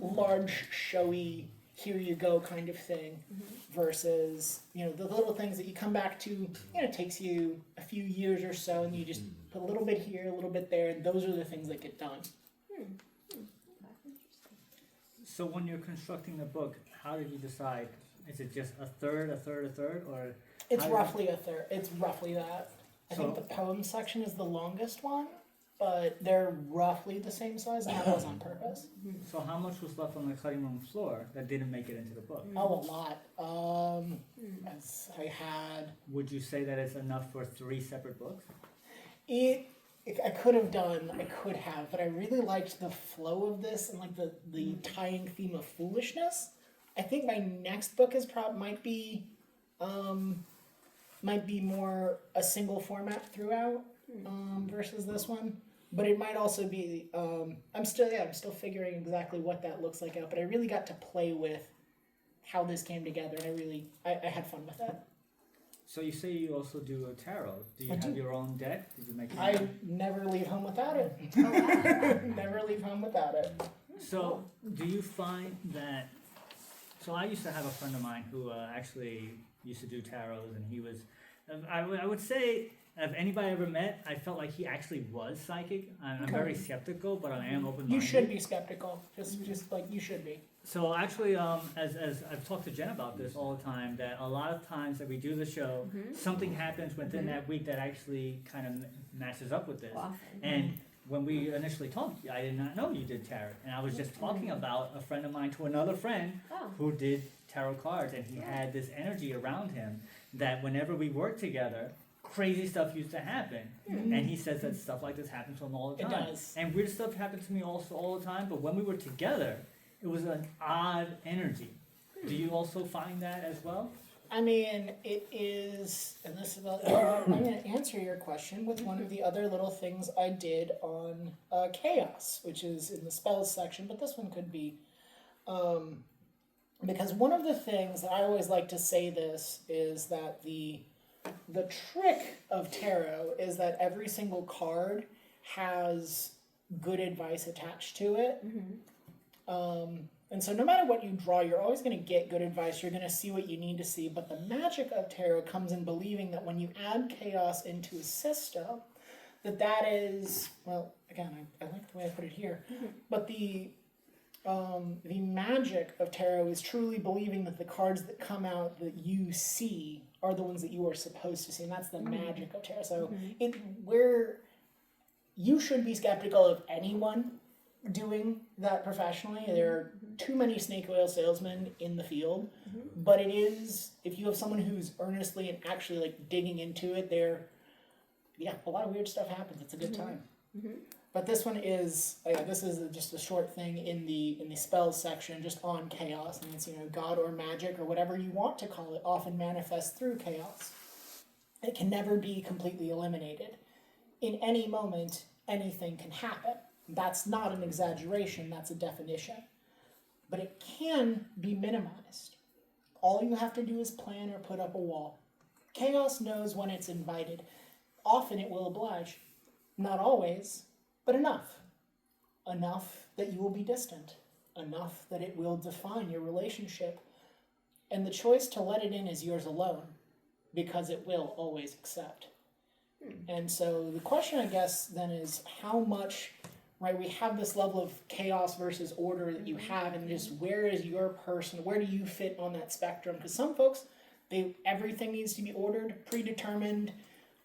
large, showy, here you go kind of thing, versus, the little things that you come back to, it takes you a few years or so, and you just put a little bit here, a little bit there, and those are the things that get done. So when you're constructing the book, how did you decide? Is it just a third, or? It's how roughly a third. It's roughly that. I think the poem section is the longest one, but they're roughly the same size, and that was on purpose. So how much was left on the cutting room floor that didn't make it into the book? Oh, a lot. As I had. Would you say that it's enough for 3 separate books? I could have, but I really liked the flow of this and like the tying theme of foolishness. I think my next book is might be more a single format throughout versus this one. But it might also be I'm still figuring exactly what that looks like out. But I really got to play with how this came together, and I had fun with it. So you say you also do a tarot. Do you have your own deck? Did you make it? I never leave home without it. Never leave home without it. So do you find that? So I used to have a friend of mine who actually used to do tarots, and he was. I would say, if anybody I ever met, I felt like he actually was psychic. I'm very skeptical, but I am open-minded. You should be skeptical, just like you should be. So actually, as I've talked to Jen about this all the time, that a lot of times that we do the show, something happens within that week that actually kind of matches up with this. Often. And when we initially talked, I did not know you did tarot, and I was just talking about a friend of mine to another friend who did tarot cards, and he had this energy around him that whenever we worked together, crazy stuff used to happen. And he says that stuff like this happens to him all the time. It does. And weird stuff happens to me also all the time, but when we were together, it was an odd energy. Do you also find that as well? I mean, it is, and this is I'm going to answer your question with one of the other little things I did on chaos, which is in the spells section, but this one could be, because one of the things that I always like to say this is that the trick of tarot is that every single card has good advice attached to it. And so no matter what you draw, you're always going to get good advice. You're going to see what you need to see. But the magic of tarot comes in believing that when you add chaos into a system, that is, well, again, I like the way I put it here, but the magic of tarot is truly believing that the cards that come out that you see are the ones that you are supposed to see, and that's the magic of tarot. So you should be skeptical of anyone doing that professionally. There are too many snake oil salesmen in the field, but it is, if you have someone who's earnestly and actually like digging into it, a lot of weird stuff happens. It's a good time. But this one is, this is just a short thing in the spells section, just on chaos. And it's, God or magic or whatever you want to call it often manifests through chaos. It can never be completely eliminated. In any moment, anything can happen. That's not an exaggeration, that's a definition. But it can be minimized. All you have to do is plan or put up a wall. Chaos knows when it's invited. Often it will oblige. Not always, but enough. Enough that you will be distant. Enough that it will define your relationship. And the choice to let it in is yours alone, because it will always accept. And so the question, I guess, then is how much, right, we have this level of chaos versus order that you have, and just where is your person, where do you fit on that spectrum? Because some folks, everything needs to be ordered, predetermined.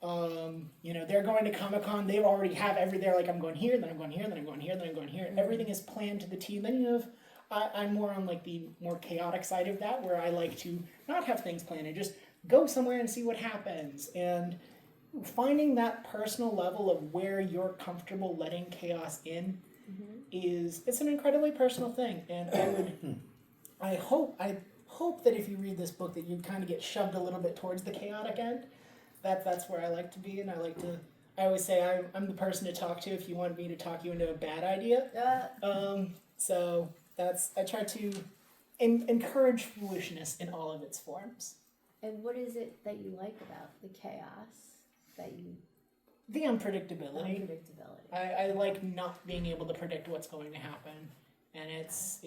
They're going to Comic-Con, they already have they're like, I'm going here, then I'm going here, then I'm going here, then I'm going here. Everything is planned to the T. Then you have, I'm more on like the more chaotic side of that, where I like to not have things planned and just go somewhere and see what happens. And finding that personal level of where you're comfortable letting chaos in it's an incredibly personal thing, and I hope that if you read this book that you kind of get shoved a little bit towards the chaotic end. That's where I like to be, and I always say I'm the person to talk to if you want me to talk you into a bad idea. So I try to encourage foolishness in all of its forms. And what is it that you like about the chaos The unpredictability. unpredictability? I like not being able to predict what's going to happen, and it's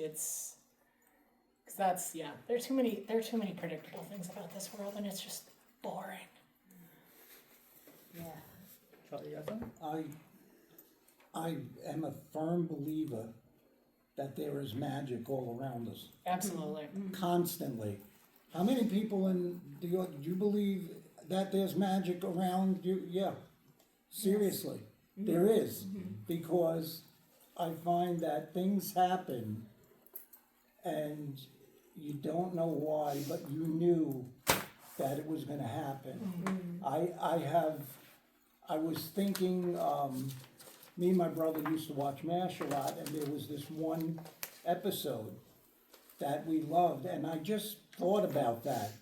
because there are too many predictable things about this world, and it's just boring. Yeah. Charlie, you got something? I am a firm believer that there is magic all around us, Absolutely. constantly. How many people do you believe that there's magic around you? Yeah, seriously, there is, because I find that things happen and you don't know why, but you knew that it was going to happen. I was thinking, me and my brother used to watch MASH a lot, and there was this one episode that we loved, and I just thought about that.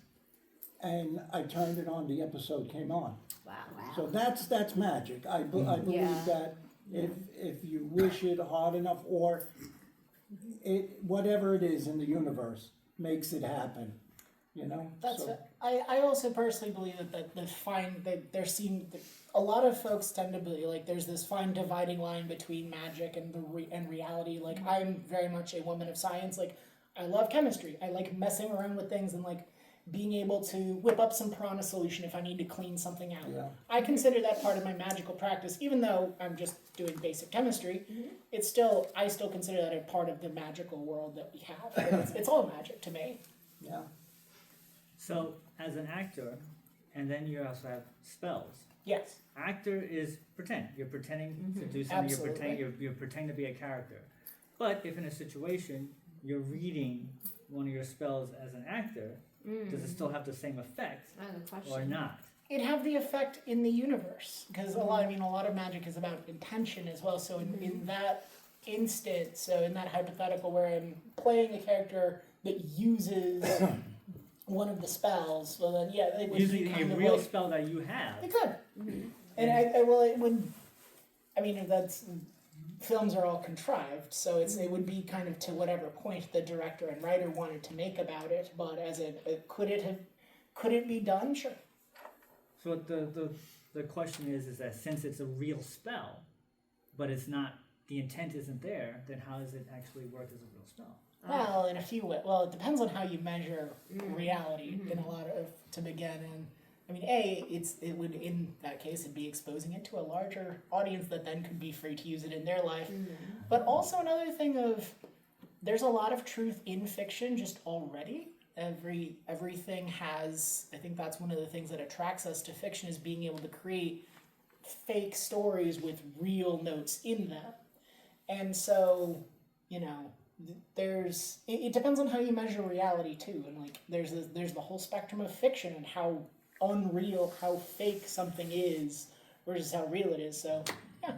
And I turned it on, the episode came on. Wow. So that's magic. I believe Yeah. that if you wish it hard enough, or whatever it is in the universe makes it happen, you know? That's So- it. I also personally believe that they're seen. A lot of folks tend to believe like there's this fine dividing line between magic and and reality. Like I'm very much a woman of science. Like I love chemistry. I like messing around with things and like being able to whip up some piranha solution if I need to clean something out. Yeah. I consider that part of my magical practice, even though I'm just doing basic chemistry. I still consider that a part of the magical world that we have. It's all magic to me. Yeah. So, as an actor, and then you also have spells. Yes. Actor is pretend. You're pretending to do something. Absolutely. You're pretending to be a character. But if in a situation you're reading one of your spells as an actor, does it still have the same effect Good question. or not? It have the effect in the universe because a lot of magic is about intention as well. So in that instant, so in that hypothetical where I'm playing a character that uses one of the spells, well then it would Using be a kind of real like, spell that you have. it could, and it would. I mean films are all contrived, so it would be kind of to whatever point the director and writer wanted to make about it. But could it be done? Sure. So the question is that since it's a real spell, but it's not, the intent isn't there, then how does it actually work as a real spell? Well, in a few ways. Well, it depends on how you measure reality in a lot of to begin. And I mean, it would in that case it'd be exposing it to a larger audience that then could be free to use it in their life. But also another thing of there's a lot of truth in fiction just already. Everything has. I think that's one of the things that attracts us to fiction is being able to create fake stories with real notes in them. And so, it depends on how you measure reality too, and like there's the whole spectrum of fiction and how unreal, how fake something is versus how real it is. So yeah.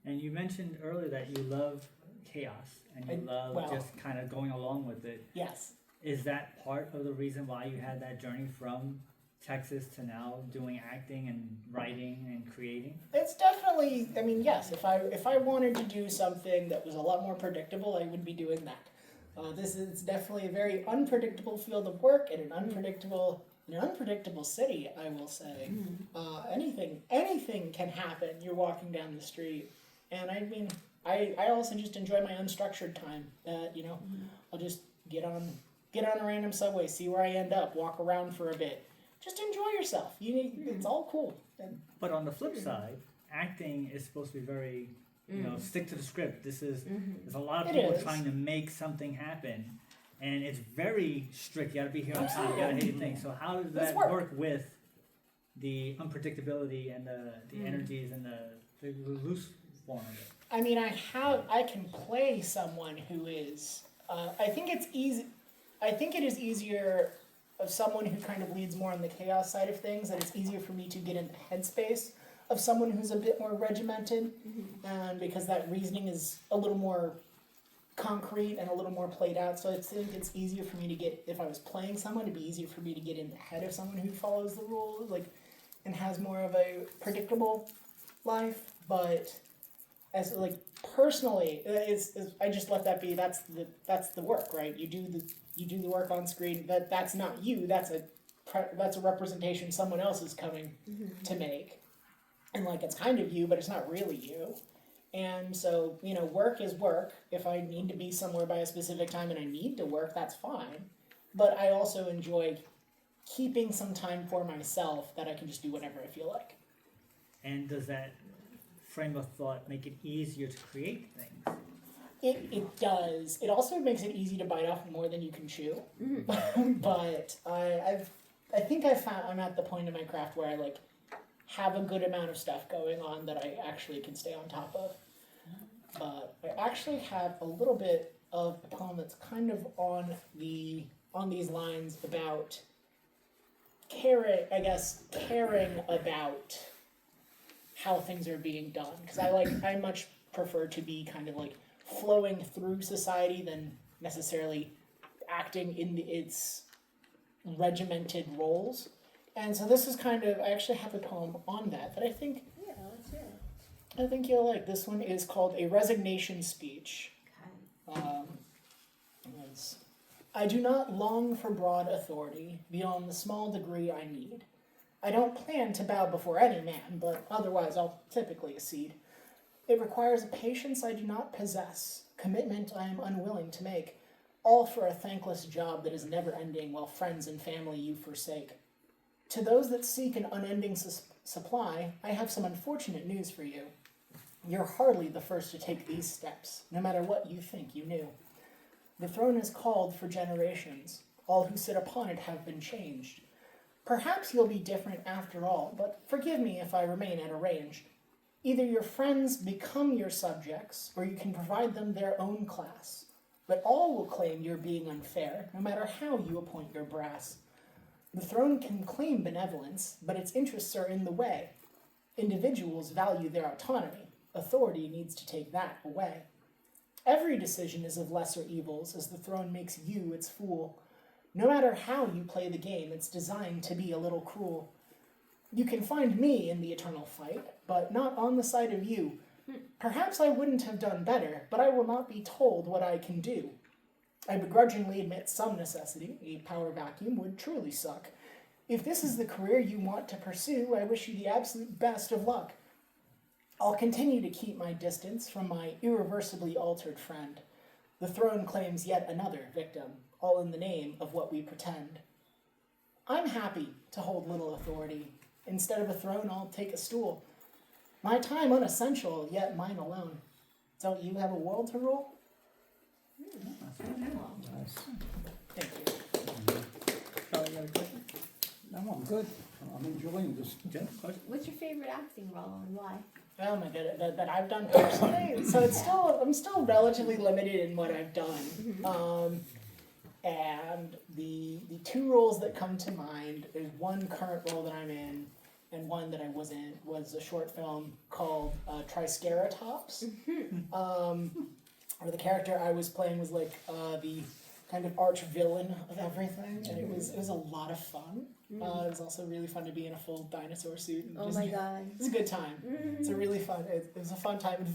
And you mentioned earlier that you love chaos and you love just kind of going along with it. Yes. Is that part of the reason why you had that journey from Texas to now doing acting and writing and creating? It's definitely. I mean, yes. If I wanted to do something that was a lot more predictable, I would be doing that. This is definitely a very unpredictable field of work and an unpredictable city. I will say, anything can happen. You're walking down the street, and I mean, I also just enjoy my unstructured time. I'll just get on a random subway, see where I end up, walk around for a bit. Just enjoy yourself. It's all cool. But on the flip side, acting is supposed to be very, stick to the script. There's a lot of people trying to make something happen, and it's very strict. You got to be here on time. You got to hit your thing. So how does that work with the unpredictability and the energies and the loose form of it? I mean, I can play someone who is. I think it's easy. I think it is easier of someone who kind of leads more on the chaos side of things, that it's easier for me to get in the headspace of someone who's a bit more regimented, and because that reasoning is a little more concrete and a little more played out. So I think it's easier for me to get, if I was playing someone, it'd be easier for me to get in the head of someone who follows the rules, like, and has more of a predictable life. But as like personally, I just let that be. That's the work, right? You do the work on screen. That's not you. That's a representation someone else is coming to make, and like it's kind of you, but it's not really you. And so, you know, work is work. If I need to be somewhere by a specific time and I need to work, that's fine. But I also enjoy keeping some time for myself that I can just do whatever I feel like. And does that frame of thought make it easier to create things? It does. It also makes it easy to bite off more than you can chew. But I think I'm at the point in my craft where I like have a good amount of stuff going on that I actually can stay on top of. But I actually have a little bit of a poem that's kind of on these lines about caring about how things are being done. Because I much prefer to be kind of like flowing through society than necessarily acting in its regimented roles. And so this is kind of, I actually have a poem on that I think, Yeah, let's hear it. I think you'll like. This one is called A Resignation Speech. Okay. I do not long for broad authority beyond the small degree I need. I don't plan to bow before any man, but otherwise I'll typically accede. It requires a patience I do not possess, commitment I am unwilling to make, all for a thankless job that is never ending while friends and family you forsake. To those that seek an unending supply, I have some unfortunate news for you. You're hardly the first to take these steps, no matter what you think you knew. The throne is called for generations. All who sit upon it have been changed. Perhaps you'll be different after all, but forgive me if I remain at a range. Either your friends become your subjects, or you can provide them their own class. But all will claim you're being unfair, no matter how you appoint your brass. The throne can claim benevolence, but its interests are in the way. Individuals value their autonomy. Authority needs to take that away. Every decision is of lesser evils, as the throne makes you its fool. No matter how you play the game, it's designed to be a little cruel. You can find me in the eternal fight, but not on the side of you. Perhaps I wouldn't have done better, but I will not be told what I can do. I begrudgingly admit some necessity. A power vacuum would truly suck. If this is the career you want to pursue, I wish you the absolute best of luck. I'll continue to keep my distance from my irreversibly altered friend. The throne claims yet another victim, all in the name of what we pretend. I'm happy to hold little authority. Instead of a throne, I'll take a stool. My time unessential, yet mine alone. Don't you have a world to rule? Thank you. Charlie, you got a question? No, I'm good. I'm enjoying this. Jen, question? What's your favorite acting role and why? Oh my goodness, that I've done personally. So I'm still relatively limited in what I've done. And the two roles that come to mind is one current role that I'm in, and one that I was in was a short film called Triceratops. Where the character I was playing was like the kind of arch villain of everything, and it was a lot of fun. It was also really fun to be in a full dinosaur suit. And Oh my god. it's a good time. It's a really fun. It was a fun time.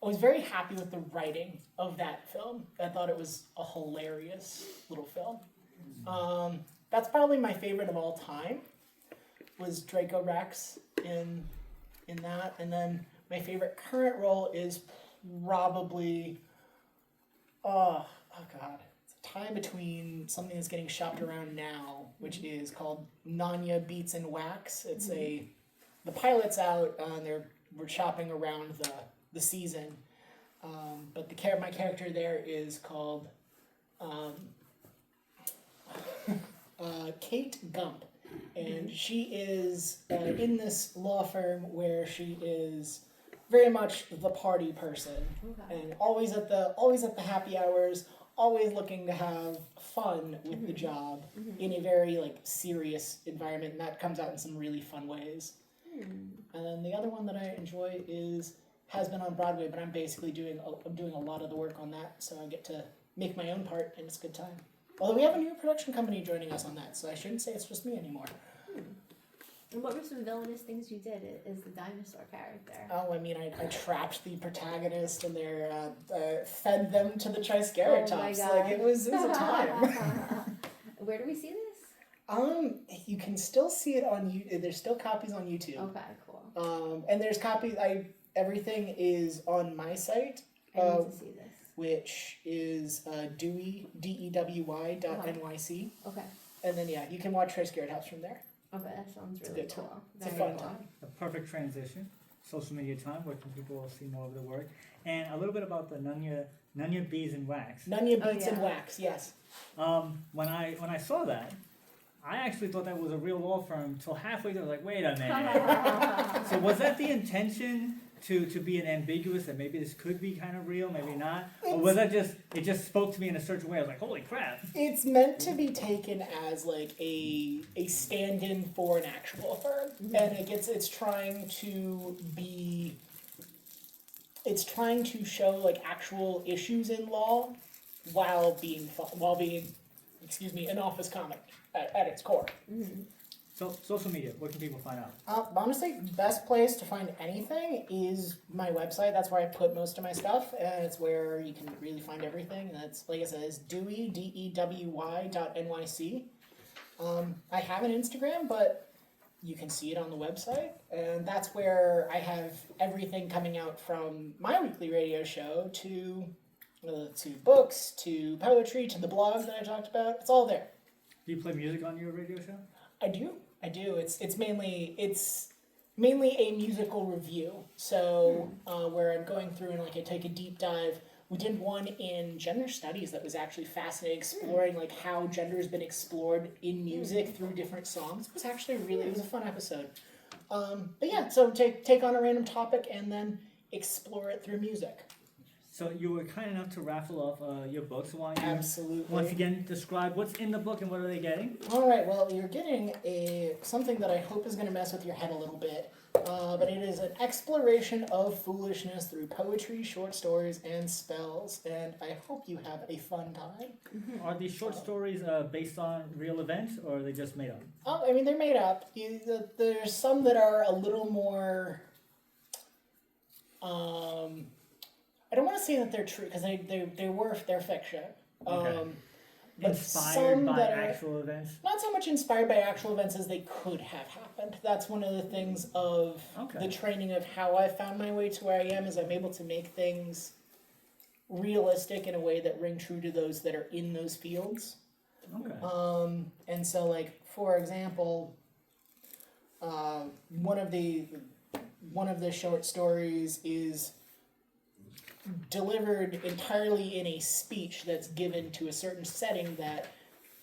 I was very happy with the writing of that film. I thought it was a hilarious little film. That's probably my favorite of all time. Was Draco Rex in that, and then my favorite current role is probably oh god, it's a tie between something that's getting shopped around now, which is called Nanya Beats and Wax. It's the pilot's out, and we're shopping around the season, but my character there is called Kate Gump. And she is in this law firm where she is very much the party person, and always at the happy hours, always looking to have fun with the job in a very like serious environment, and that comes out in some really fun ways. And then the other one that I enjoy has been on Broadway, but I'm basically doing a lot of the work on that, so I get to make my own part, and it's a good time. Although we have a new production company joining us on that, so I shouldn't say it's just me anymore. And what were some villainous things you did as the dinosaur character? Oh, I mean, I trapped the protagonist and fed them to the Triceratops. Oh my God. Like it was a time. Where do we see this? You can still see it on YouTube. There's still copies on YouTube. Okay, cool. And there's copies. Everything is on my site. I need to see this. Which is Dewy, DEWY.NYC. Okay. And then, you can watch Triceratops from there. Okay, that sounds It's a really good time. cool. It's a Very fun cool. time. A perfect transition. Social media time, where people will see more of the work. And a little bit about the Nunya Beads and Wax. Nunya Oh, Beats and yeah. Wax, yes. When I saw that, I actually thought that was a real law firm till halfway through. I was like, wait a minute. So was that the intention to be an ambiguous that maybe this could be kind of real, maybe not? Or was that it just spoke to me in a certain way? I was like, holy crap. It's meant to be taken as like a stand-in for an actual firm. And it's trying to show like actual issues in law while being an office comic at its core. So social media, what can people find out? Honestly, best place to find anything is my website. That's where I put most of my stuff, and it's where you can really find everything. And that's, like I said, it's Dewy, DEWY.NYC. I have an Instagram, but you can see it on the website, and that's where I have everything coming out from my weekly radio show to books, to poetry, to the blog that I talked about. It's all there. Do you play music on your radio show? I do. It's mainly a musical review. So where I'm going through and I take a deep dive. We did one in gender studies that was actually fascinating, exploring how gender has been explored in music through different songs. It was actually it was a fun episode. But yeah, so take on a random topic and then explore it through music. So you were kind enough to raffle off your books. Why don't you Absolutely. once again describe what's in the book and what are they getting? All right. Well, you're getting something that I hope is going to mess with your head a little bit, but it is an exploration of foolishness through poetry, short stories, and spells. And I hope you have a fun time. Are these short stories based on real events or are they just made up? I mean, they're made up. There's some that are a little more. I don't want to say that they're true because they're fiction. Okay. But Inspired some by that are actual events? not so much inspired by actual events as they could have happened. That's one of the things of the training of how I found my way to where I am is I'm able to make things realistic in a way that ring true to those that are in those fields. Okay. And so for example, one of the short stories is delivered entirely in a speech that's given to a certain setting that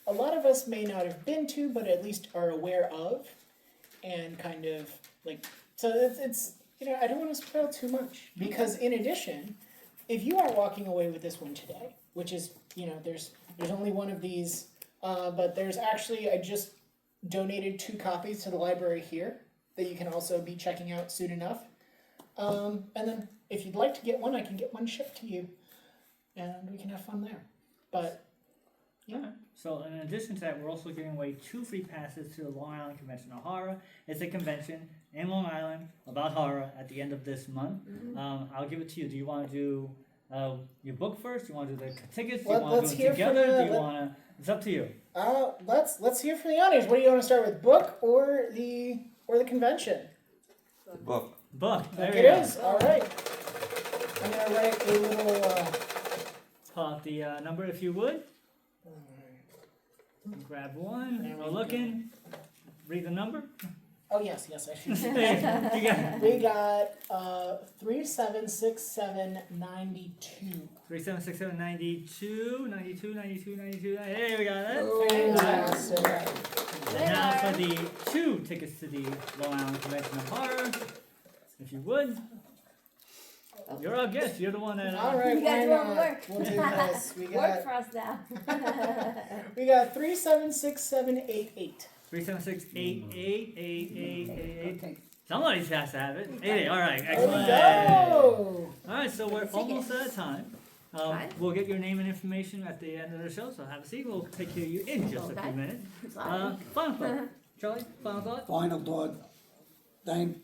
a lot of us may not have been to, but at least are aware of, and kind of so it's I don't want to spoil too much because in addition, if you are walking away with this one today, which is there's only one of these, but there's actually I just donated 2 copies to the library here that you can also be checking out soon enough, and then. If you'd like to get one, I can get one shipped to you, and we can have fun there. But, yeah. So in addition to that, we're also giving away 2 free passes to the Long Island Convention of Horror. It's a convention in Long Island about horror at the end of this month. I'll give it to you. Do you want to do your book first? Do you want to do the tickets? Do you want to do them together? Do you want to? It's up to you. Let's hear from the audience. What do you want to start with, book or the convention? Book. Book. There Book you it go. is. All right. I'm gonna write a little. Pull out the number if you would. Grab one. There Go we looking. Read the number. Oh yes, I should. You got it. We got 376792. 3767 92, 92, 92, 92. Hey, we got it. Fantastic. And now for the 2 tickets to the Long Island Convention of Horror. If you would. You're our guest. You're the one that. All right, You guys why want not? work. We'll do this. Work for us now. We got 376788. 376-888888. Somebody has to have it. Hey, all right, There we excellent. go. All right, so we're almost out of time. Fine. We'll get your name and information at the end of the show, so have a seat. We'll take care of you in just a Okay. few minutes. Sorry. Final thought. Charlie, final thought? Final thought, thank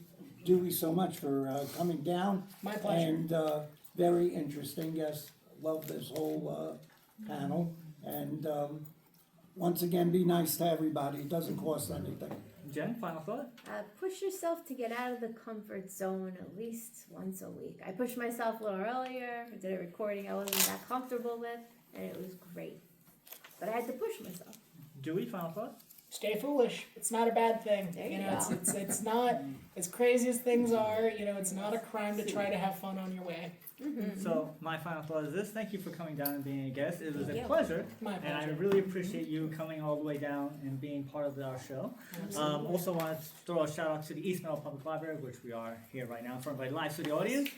Dewey so much for coming down. My pleasure. And very interesting, yes, love this whole panel. And once again, be nice to everybody, it doesn't cost anything. Jen, final thought? Push yourself to get out of the comfort zone at least once a week. I pushed myself a little earlier. I did a recording I wasn't that comfortable with, and it was great. But I had to push myself. Dewey, final thought? Stay foolish. It's not a bad thing. There You you know, go. it's not as crazy as things are. You know, it's not a crime to try to have fun on your way. So my final thought is this: thank you for coming down and being a guest. It was Thank a you. pleasure, My and I pleasure. really appreciate you coming all the way down and being part of our show. Also, want to throw a shout out to the East Meadow Public Library, which we are here right now in front of a live studio audience.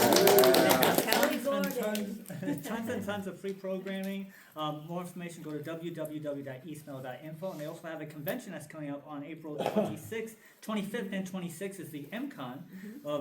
Kelly Tons Gordon. and tons of free programming. More information, go to www.eastmeadow.info. And they also have a convention that's coming up on April 26th, 25th, and 26th is the MCon.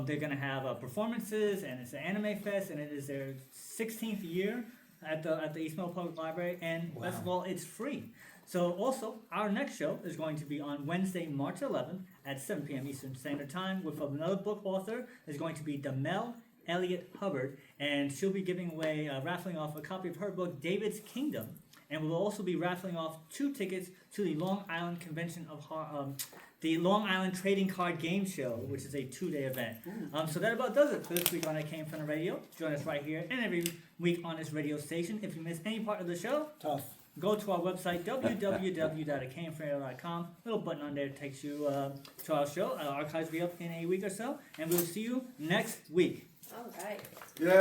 They're going to have performances, and it's an anime fest, and it is their 16th year at the East Meadow Public Library. And best of all, it's free. So also, our next show is going to be on Wednesday, March 11th at 7 p.m. Eastern Standard Time with another book author. Is going to be Demel Elliott Hubbard, and she'll be giving away, raffling off a copy of her book, David's Kingdom. And we'll also be raffling off 2 tickets to the Long Island Convention of the Long Island Trading Card Game Show, which is a 2-day event. So that about does it for this week on I Came From the Radio. Join us right here and every week on this radio station. If you miss any part of the show, Tough. go to our website, www.iCameFromRadio.com. Little button on there takes you to our show. Archives will be up in a week or so, and we'll see you next week. All right. Yay!